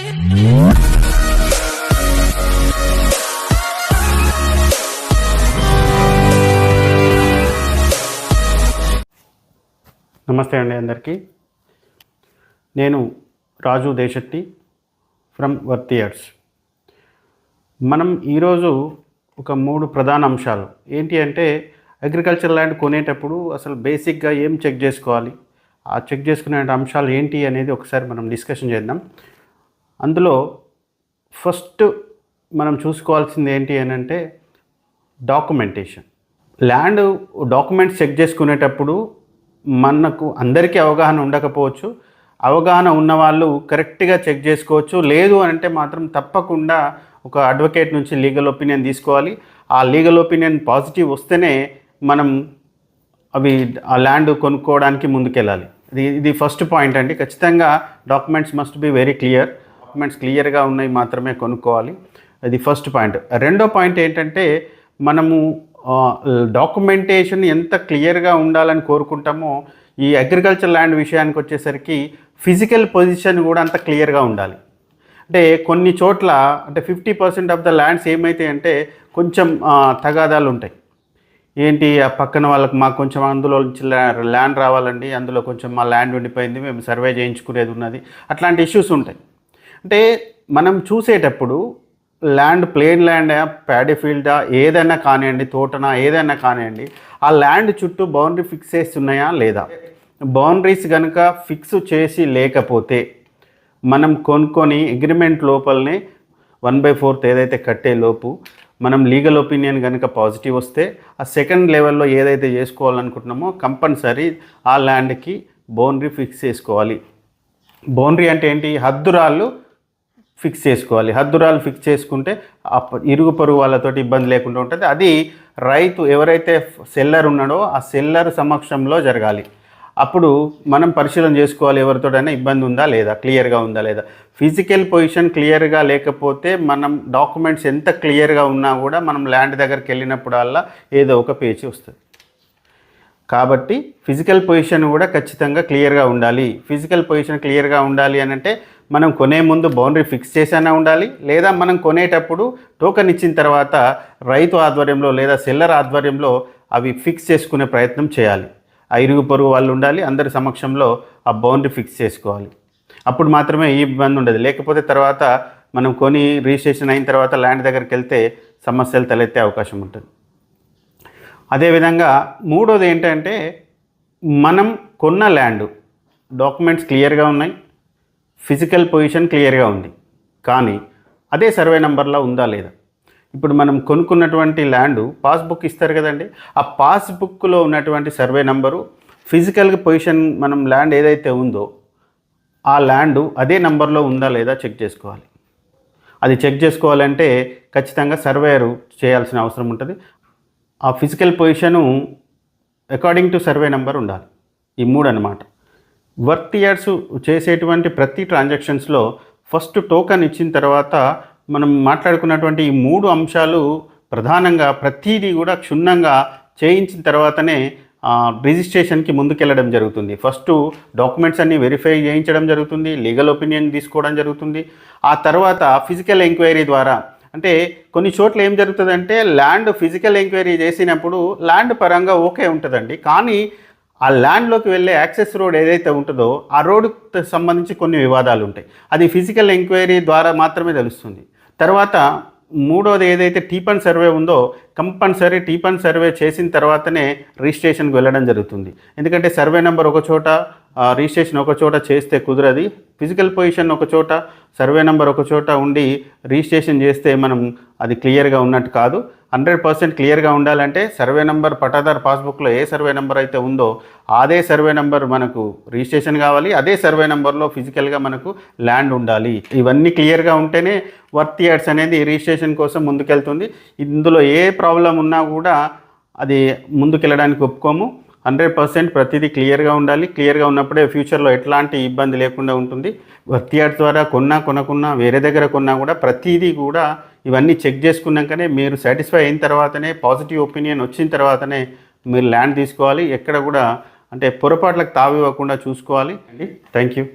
నమస్తే అండి అందరికీ. నేను రాజు దేశెట్టి ఫ్రమ్ వర్తి యార్డ్స్. మనం ఈరోజు ఒక 3 ప్రధాన అంశాలు ఏంటి అంటే, అగ్రికల్చర్ ల్యాండ్ కొనేటప్పుడు అసలు బేసిక్గా ఏం చెక్ చేసుకోవాలి, ఆ చెక్ చేసుకునే అంశాలు ఏంటి అనేది ఒకసారి మనం డిస్కషన్ చేద్దాం. అందులో ఫస్ట్ మనం చూసుకోవాల్సింది ఏంటి అని అంటే డాక్యుమెంటేషన్. ల్యాండ్ డాక్యుమెంట్స్ చెక్ చేసుకునేటప్పుడు మనకు అందరికీ అవగాహన ఉండకపోవచ్చు. అవగాహన ఉన్నవాళ్ళు కరెక్ట్గా చెక్ చేసుకోవచ్చు. లేదు అంటే మాత్రం తప్పకుండా ఒక అడ్వకేట్ నుంచి లీగల్ ఒపీనియన్ తీసుకోవాలి. ఆ లీగల్ ఒపీనియన్ పాజిటివ్ వస్తేనే మనం ఆ ల్యాండ్ కొనుక్కోవడానికి ముందుకెళ్ళాలి. ఇది ఫస్ట్ పాయింట్ అండి. ఖచ్చితంగా documents must be very clear. Documents క్లియర్గా ఉన్నాయి మాత్రమే కొనుక్కోవాలి. అది ఫస్ట్ పాయింట్. రెండో పాయింట్ ఏంటంటే, మనము డాక్యుమెంటేషన్ ఎంత క్లియర్గా ఉండాలని కోరుకుంటామో, ఈ అగ్రికల్చర్ ల్యాండ్ విషయానికి వచ్చేసరికి ఫిజికల్ పొజిషన్ కూడా అంత క్లియర్గా ఉండాలి. అంటే కొన్ని చోట్ల అంటే 50% ఆఫ్ ద ల్యాండ్స్ ఏమైతాయి అంటే కొంచెం తగాదాలు ఉంటాయి. ఏంటి, ఆ పక్కన వాళ్ళకి మాకు కొంచెం అందులో ల్యాండ్ రావాలండి, అందులో కొంచెం మా ల్యాండ్ ఉండిపోయింది, మేము సర్వే చేయించుకునేది ఉన్నది, అట్లాంటి ఇష్యూస్ ఉంటాయి. అంటే మనం చూసేటప్పుడు ల్యాండ్ ప్లేన్ ల్యాండా, ప్యాడీ ఫీల్డా, ఏదైనా కానివ్వండి, తోటనా, ఏదైనా కానివ్వండి, ఆ ల్యాండ్ చుట్టూ బౌండరీ ఫిక్స్ చేస్తున్నాయా లేదా. బౌండరీస్ కనుక ఫిక్స్ చేసి లేకపోతే మనం కొనుక్కొని అగ్రిమెంట్ లోపలనే 1/4 ఏదైతే కట్టే లోపు మనం లీగల్ ఒపీనియన్ కనుక పాజిటివ్ వస్తే, ఆ సెకండ్ లెవెల్లో ఏదైతే చేసుకోవాలనుకుంటున్నామో కంపల్సరీ ఆ ల్యాండ్కి బౌండరీ ఫిక్స్ చేసుకోవాలి. బౌండరీ అంటే ఏంటి, హద్దురాళ్ళు ఫిక్స్ చేసుకోవాలి. హద్దురాలు ఫిక్స్ చేసుకుంటే ఇరుగు పొరుగు వాళ్ళతోటి ఇబ్బంది లేకుండా ఉంటుంది. అది రైతు ఎవరైతే సెల్లర్ ఉన్నాడో ఆ సెల్లర్ సమక్షంలో జరగాలి. అప్పుడు మనం పరిశీలన చేసుకోవాలి, ఎవరితోటైనా ఇబ్బంది ఉందా లేదా, క్లియర్గా ఉందా లేదా. ఫిజికల్ పొజిషన్ క్లియర్గా లేకపోతే మనం డాక్యుమెంట్స్ ఎంత క్లియర్గా ఉన్నా కూడా మనం ల్యాండ్ దగ్గరికి వెళ్ళినప్పుడల్లా ఏదో ఒక పేచీ వస్తుంది. కాబట్టి ఫిజికల్ పొజిషన్ కూడా ఖచ్చితంగా క్లియర్గా ఉండాలి. ఫిజికల్ పొజిషన్ క్లియర్గా ఉండాలి అని అంటే మనం కొనే ముందు బౌండరీ ఫిక్స్ చేసైనా ఉండాలి, లేదా మనం కొనేటప్పుడు టోకెన్ ఇచ్చిన తర్వాత రైతు ఆధ్వర్యంలో లేదా సెల్లర్ ఆధ్వర్యంలో అవి ఫిక్స్ చేసుకునే ప్రయత్నం చేయాలి. ఆ ఇరుగు పొరుగు వాళ్ళు ఉండాలి, అందరి సమక్షంలో ఆ బౌండరీ ఫిక్స్ చేసుకోవాలి. అప్పుడు మాత్రమే ఈ ఇబ్బంది ఉండదు. లేకపోతే తర్వాత మనం కొని రిజిస్ట్రేషన్ అయిన తర్వాత ల్యాండ్ దగ్గరికి వెళ్తే సమస్యలు తలెత్తే అవకాశం ఉంటుంది. అదేవిధంగా మూడోది ఏంటంటే, మనం కొన్న ల్యాండ్ డాక్యుమెంట్స్ క్లియర్గా ఉన్నాయి, ఫిజికల్ పొజిషన్ క్లియర్గా ఉంది, కానీ అదే సర్వే నెంబర్లో ఉందా లేదా. ఇప్పుడు మనం కొనుక్కున్నటువంటి ల్యాండ్ పాస్బుక్ ఇస్తారు కదండి, ఆ పాస్బుక్లో ఉన్నటువంటి సర్వే నెంబరు ఫిజికల్ పొజిషన్ మనం ల్యాండ్ ఏదైతే ఉందో ఆ ల్యాండ్ అదే నెంబర్లో ఉందా లేదా చెక్ చేసుకోవాలి. అది చెక్ చేసుకోవాలంటే ఖచ్చితంగా సర్వేయరు చేయాల్సిన అవసరం ఉంటుంది. ఆ physical position according to survey number ఉండాలి. ఈ 3 అన్నమాట. వర్తి యార్డ్స్ చేసేటువంటి ప్రతి ట్రాన్సాక్షన్స్లో ఫస్ట్ టోకెన్ ఇచ్చిన తర్వాత మనం మాట్లాడుకున్నటువంటి ఈ 3 అంశాలు ప్రధానంగా ప్రతిదీ కూడా క్షుణ్ణంగా చేయించిన తర్వాతనే రిజిస్ట్రేషన్కి ముందుకెళ్ళడం జరుగుతుంది. ఫస్ట్ డాక్యుమెంట్స్ అన్నీ వెరిఫై చేయించడం జరుగుతుంది, లీగల్ ఒపీనియన్ తీసుకోవడం జరుగుతుంది. ఆ తర్వాత ఫిజికల్ ఎంక్వైరీ ద్వారా, అంటే కొన్ని చోట్ల ఏం జరుగుతుందంటే ల్యాండ్ ఫిజికల్ ఎంక్వైరీ చేసినప్పుడు ల్యాండ్ పరంగా ఓకే ఉంటుందండి, కానీ ఆ ల్యాండ్లోకి వెళ్ళే యాక్సెస్ రోడ్ ఏదైతే ఉంటుందో ఆ రోడ్డుకి సంబంధించి కొన్ని వివాదాలు ఉంటాయి. అది ఫిజికల్ ఎంక్వైరీ ద్వారా మాత్రమే తెలుస్తుంది. తర్వాత మూడోది ఏదైతే టీపన్ సర్వే ఉందో కంపల్సరీ టీపన్ సర్వే చేసిన తర్వాతనే రిజిస్ట్రేషన్కి వెళ్ళడం జరుగుతుంది. ఎందుకంటే సర్వే నెంబర్ ఒక చోట, రిజిస్ట్రేషన్ ఒక చోట చేస్తే కుదరది. ఫిజికల్ పొజిషన్ ఒక చోట, సర్వే నెంబర్ ఒక చోట ఉండి రిజిస్ట్రేషన్ చేస్తే మనం అది క్లియర్గా ఉన్నట్టు కాదు. 100% క్లియర్గా ఉండాలంటే సర్వే నెంబర్ పట్టాదారు పాస్బుక్లో ఏ సర్వే నెంబర్ అయితే ఉందో అదే సర్వే నెంబర్ మనకు రిజిస్ట్రేషన్ కావాలి, అదే సర్వే నెంబర్లో ఫిజికల్గా మనకు ల్యాండ్ ఉండాలి. ఇవన్నీ క్లియర్గా ఉంటేనే వర్తి యార్డ్స్ అనేది రిజిస్ట్రేషన్ కోసం ముందుకెళ్తుంది. ఇందులో ఏ ప్రాబ్లం ఉన్నా కూడా అది ముందుకెళ్ళడానికి ఒప్పుకోము. 100% ప్రతిదీ క్లియర్గా ఉండాలి. క్లియర్గా ఉన్నప్పుడే ఫ్యూచర్లో ఎట్లాంటి ఇబ్బంది లేకుండా ఉంటుంది. వర్తి యార్డ్స్ ద్వారా కొనుక్కున్నా వేరే దగ్గర కొన్నా కూడా ప్రతిదీ కూడా ఇవన్నీ చెక్ చేసుకున్నాకనే మీరు సాటిస్ఫై అయిన తర్వాతనే, పాజిటివ్ ఒపీనియన్ వచ్చిన తర్వాతనే మీరు ల్యాండ్ తీసుకోవాలి. ఎక్కడ కూడా అంటే పొరపాట్లకు తావివ్వకుండా చూసుకోవాలి. Thank you.